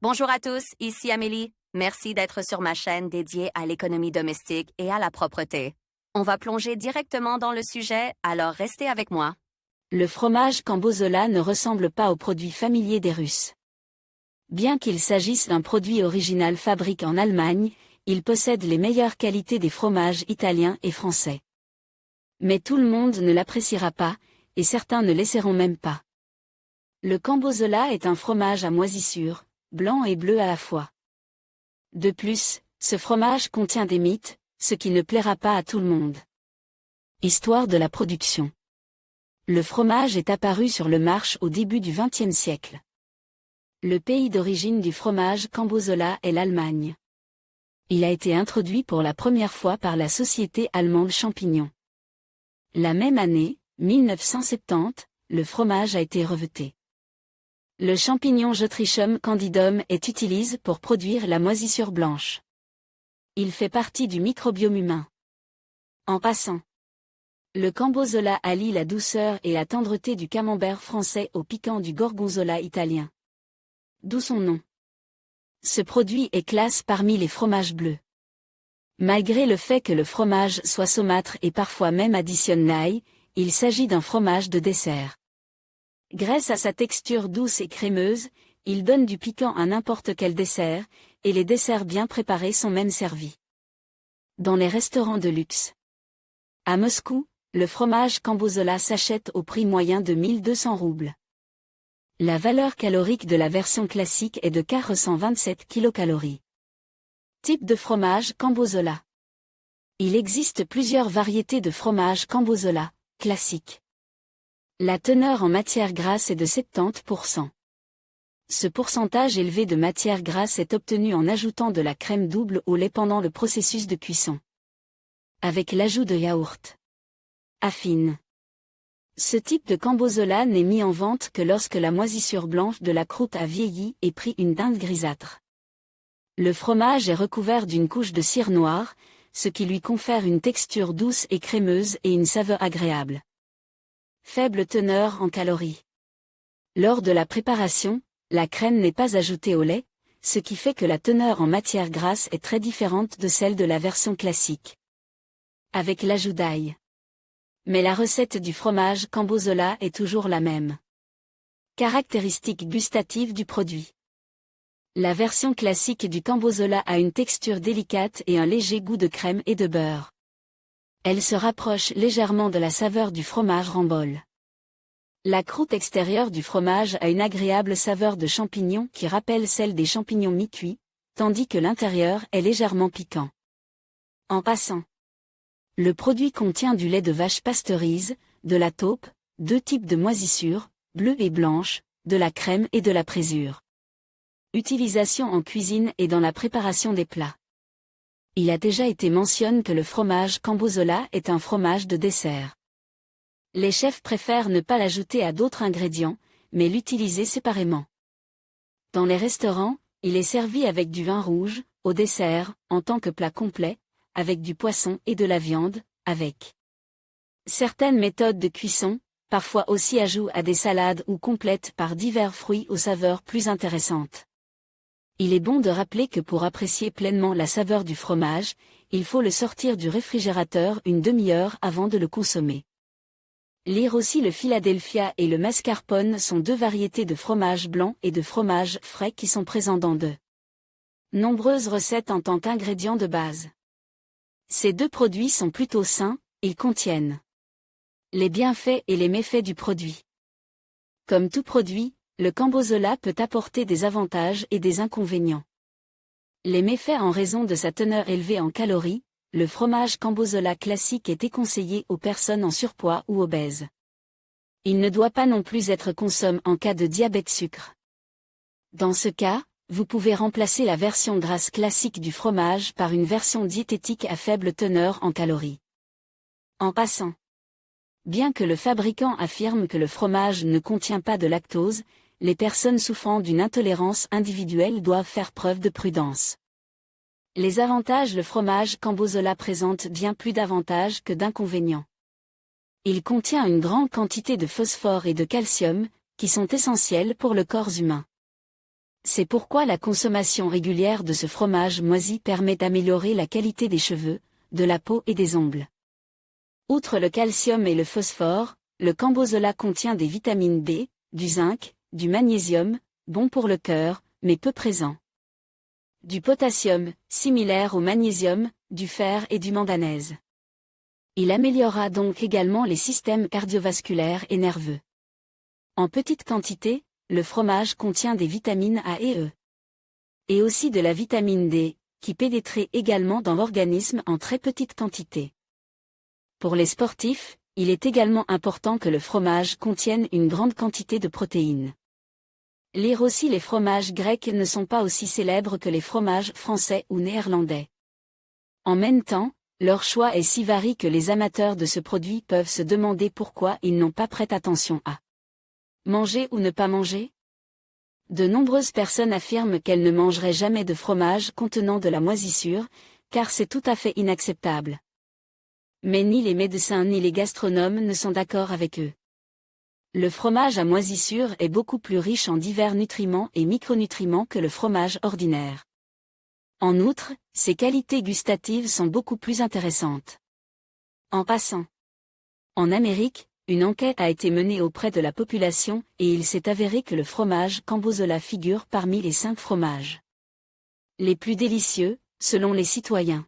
Bonjour à tous, ici Amélie. Merci d'être sur ma chaîne dédiée à l'économie domestique et à la propreté. On va plonger directement dans le sujet, alors restez avec moi. Le fromage Cambozola ne ressemble pas aux produits familiers des Russes. Bien qu'il s'agisse d'un produit original fabriqué en Allemagne, il possède les meilleures qualités des fromages italiens et français. Mais tout le monde ne l'appréciera pas, et certains ne l'essaieront même pas. Le Cambozola est un fromage à moisissure, blanc et bleu à la fois. De plus, ce fromage contient des mythes, ce qui ne plaira pas à tout le monde. Histoire de la production. Le fromage est apparu sur le marché au début du XXe siècle. Le pays d'origine du fromage Cambozola est l'Allemagne. Il a été introduit pour la première fois par la société allemande Champignon. La même année, 1970, le fromage a été reveté. Le champignon Jotrichum candidum est utilisé pour produire la moisissure blanche. Il fait partie du microbiome humain. En passant, le Cambozola allie la douceur et la tendreté du camembert français au piquant du gorgonzola italien. D'où son nom. Ce produit est classé parmi les fromages bleus. Malgré le fait que le fromage soit saumâtre et parfois même additionne l'ail, il s'agit d'un fromage de dessert. Grâce à sa texture douce et crémeuse, il donne du piquant à n'importe quel dessert, et les desserts bien préparés sont même servis dans les restaurants de luxe. À Moscou, le fromage Cambozola s'achète au prix moyen de 1200 roubles. La valeur calorique de la version classique est de 427 kcal. Type de fromage Cambozola. Il existe plusieurs variétés de fromage Cambozola, classique. La teneur en matière grasse est de 70%. Ce pourcentage élevé de matière grasse est obtenu en ajoutant de la crème double au lait pendant le processus de cuisson. Avec l'ajout de yaourt. Affine. Ce type de Cambozola n'est mis en vente que lorsque la moisissure blanche de la croûte a vieilli et pris une teinte grisâtre. Le fromage est recouvert d'une couche de cire noire, ce qui lui confère une texture douce et crémeuse et une saveur agréable. Faible teneur en calories. Lors de la préparation, la crème n'est pas ajoutée au lait, ce qui fait que la teneur en matière grasse est très différente de celle de la version classique. Avec l'ajout d'ail. Mais la recette du fromage Cambozola est toujours la même. Caractéristiques gustatives du produit. La version classique du Cambozola a une texture délicate et un léger goût de crème et de beurre. Elle se rapproche légèrement de la saveur du fromage rambol. La croûte extérieure du fromage a une agréable saveur de champignons qui rappelle celle des champignons mi-cuits, tandis que l'intérieur est légèrement piquant. En passant, le produit contient du lait de vache pasteurise, de la taupe, deux types de moisissures, bleue et blanche, de la crème et de la présure. Utilisation en cuisine et dans la préparation des plats. Il a déjà été mentionné que le fromage Cambozola est un fromage de dessert. Les chefs préfèrent ne pas l'ajouter à d'autres ingrédients, mais l'utiliser séparément. Dans les restaurants, il est servi avec du vin rouge, au dessert, en tant que plat complet, avec du poisson et de la viande, avec certaines méthodes de cuisson, parfois aussi ajout à des salades ou complètes par divers fruits aux saveurs plus intéressantes. Il est bon de rappeler que pour apprécier pleinement la saveur du fromage, il faut le sortir du réfrigérateur une demi-heure avant de le consommer. Lire aussi le Philadelphia et le mascarpone sont deux variétés de fromage blanc et de fromage frais qui sont présents dans de nombreuses recettes en tant qu'ingrédients de base. Ces deux produits sont plutôt sains, ils contiennent les bienfaits et les méfaits du produit. Comme tout produit, le Cambozola peut apporter des avantages et des inconvénients. Les méfaits en raison de sa teneur élevée en calories, le fromage Cambozola classique est déconseillé aux personnes en surpoids ou obèses. Il ne doit pas non plus être consommé en cas de diabète sucre. Dans ce cas, vous pouvez remplacer la version grasse classique du fromage par une version diététique à faible teneur en calories. En passant, bien que le fabricant affirme que le fromage ne contient pas de lactose, les personnes souffrant d'une intolérance individuelle doivent faire preuve de prudence. Les avantages. Le fromage Cambozola présente bien plus d'avantages que d'inconvénients. Il contient une grande quantité de phosphore et de calcium, qui sont essentiels pour le corps humain. C'est pourquoi la consommation régulière de ce fromage moisi permet d'améliorer la qualité des cheveux, de la peau et des ongles. Outre le calcium et le phosphore, le cambozola contient des vitamines B, du zinc, du magnésium, bon pour le cœur, mais peu présent. Du potassium, similaire au magnésium, du fer et du manganèse. Il améliorera donc également les systèmes cardiovasculaires et nerveux. En petite quantité, le fromage contient des vitamines A et E. Et aussi de la vitamine D, qui pénétrait également dans l'organisme en très petite quantité. Pour les sportifs, il est également important que le fromage contienne une grande quantité de protéines. Lire aussi les fromages grecs ne sont pas aussi célèbres que les fromages français ou néerlandais. En même temps, leur choix est si varié que les amateurs de ce produit peuvent se demander pourquoi ils n'ont pas prêté attention à manger ou ne pas manger. De nombreuses personnes affirment qu'elles ne mangeraient jamais de fromage contenant de la moisissure, car c'est tout à fait inacceptable. Mais ni les médecins ni les gastronomes ne sont d'accord avec eux. Le fromage à moisissure est beaucoup plus riche en divers nutriments et micronutriments que le fromage ordinaire. En outre, ses qualités gustatives sont beaucoup plus intéressantes. En passant. En Amérique, une enquête a été menée auprès de la population et il s'est avéré que le fromage cambozola figure parmi les 5 fromages les plus délicieux, selon les citoyens.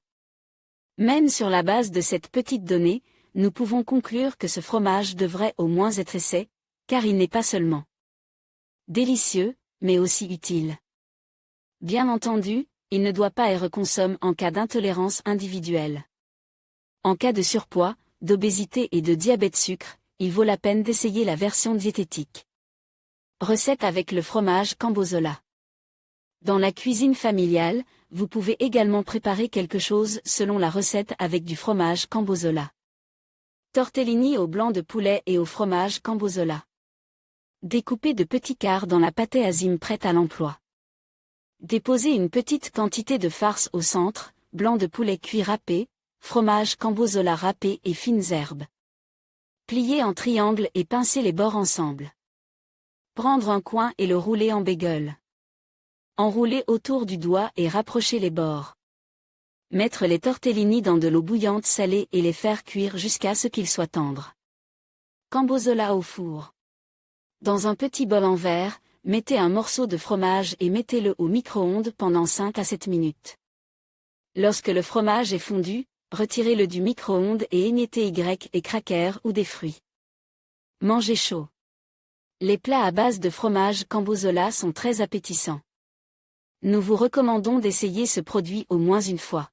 Même sur la base de cette petite donnée, nous pouvons conclure que ce fromage devrait au moins être essayé, car il n'est pas seulement délicieux, mais aussi utile. Bien entendu, il ne doit pas être consommé en cas d'intolérance individuelle. En cas de surpoids, d'obésité et de diabète sucre, il vaut la peine d'essayer la version diététique. Recette avec le fromage cambozola. Dans la cuisine familiale, vous pouvez également préparer quelque chose selon la recette avec du fromage cambozola. Tortellini au blanc de poulet et au fromage cambozola. Découpez de petits quarts dans la pâté azime prête à l'emploi. Déposez une petite quantité de farce au centre, blanc de poulet cuit râpé, fromage cambozola râpé et fines herbes. Pliez en triangle et pincez les bords ensemble. Prendre un coin et le rouler en bagel. Enrouler autour du doigt et rapprocher les bords. Mettre les tortellini dans de l'eau bouillante salée et les faire cuire jusqu'à ce qu'ils soient tendres. Cambozola au four. Dans un petit bol en verre, mettez un morceau de fromage et mettez-le au micro-ondes pendant 5 à 7 minutes. Lorsque le fromage est fondu, retirez-le du micro-ondes et émiettez et crackers ou des fruits. Mangez chaud. Les plats à base de fromage cambozola sont très appétissants. Nous vous recommandons d'essayer ce produit au moins une fois.